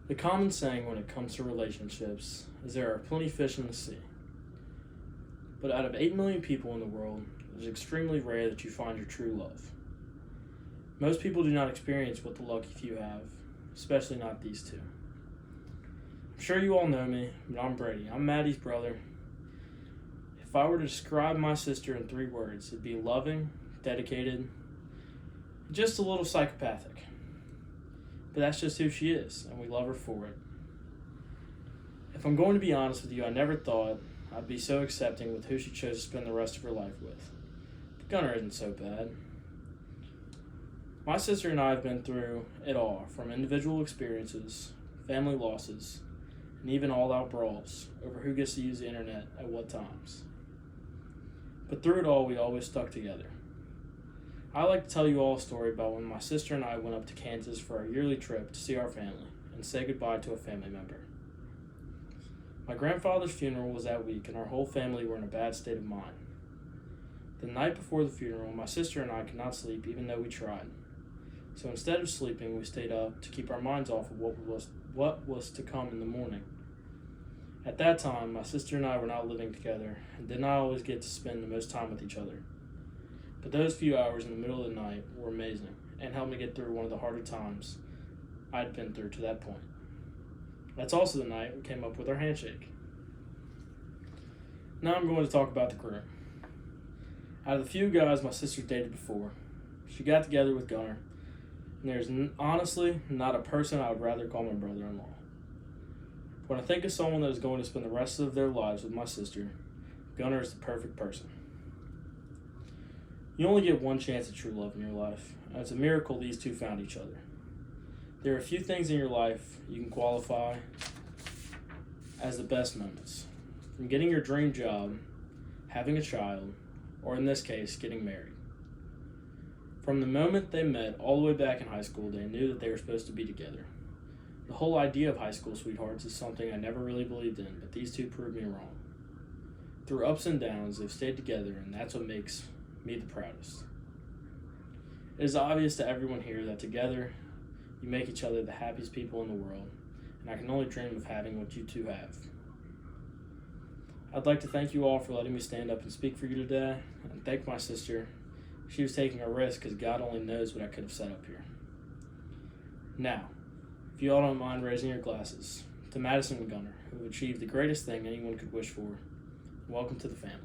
The common saying when it comes to relationships is there are plenty fish in the sea. But out of 8 million people in the world, it is extremely rare that you find your true love. Most people do not experience what the lucky few have, especially not these two. I'm sure you all know me, but I'm Brady. I'm Maddie's brother. If I were to describe my sister in 3 words, it'd be loving, dedicated, just a little psychopathic. But that's just who she is, and we love her for it. If I'm going to be honest with you, I never thought I'd be so accepting with who she chose to spend the rest of her life with. But Gunnar isn't so bad. My sister and I have been through it all, from individual experiences, family losses, and even all-out brawls over who gets to use the internet at what times. But through it all, we always stuck together. I like to tell you all a story about when my sister and I went up to Kansas for our yearly trip to see our family and say goodbye to a family member. My grandfather's funeral was that week, and our whole family were in a bad state of mind. The night before the funeral, my sister and I could not sleep even though we tried. So instead of sleeping, we stayed up to keep our minds off of what was to come in the morning. At that time, my sister and I were not living together and did not always get to spend the most time with each other. But those few hours in the middle of the night were amazing and helped me get through one of the harder times I'd been through to that point. That's also the night we came up with our handshake. Now I'm going to talk about the crew. Out of the few guys my sister dated before, she got together with Gunnar, and there's honestly not a person I would rather call my brother-in-law. When I think of someone that is going to spend the rest of their lives with my sister, Gunnar is the perfect person. You only get one chance at true love in your life, and it's a miracle these two found each other. There are a few things in your life you can qualify as the best moments. From getting your dream job, having a child, or in this case, getting married. From the moment they met all the way back in high school, they knew that they were supposed to be together. The whole idea of high school sweethearts is something I never really believed in, but these two proved me wrong. Through ups and downs, they've stayed together, and that's what makes me the proudest. It is obvious to everyone here that together, you make each other the happiest people in the world, and I can only dream of having what you two have. I'd like to thank you all for letting me stand up and speak for you today, and thank my sister. She was taking a risk because God only knows what I could have set up here. Now, if you all don't mind raising your glasses to Madison and Gunnar, who have achieved the greatest thing anyone could wish for, welcome to the family.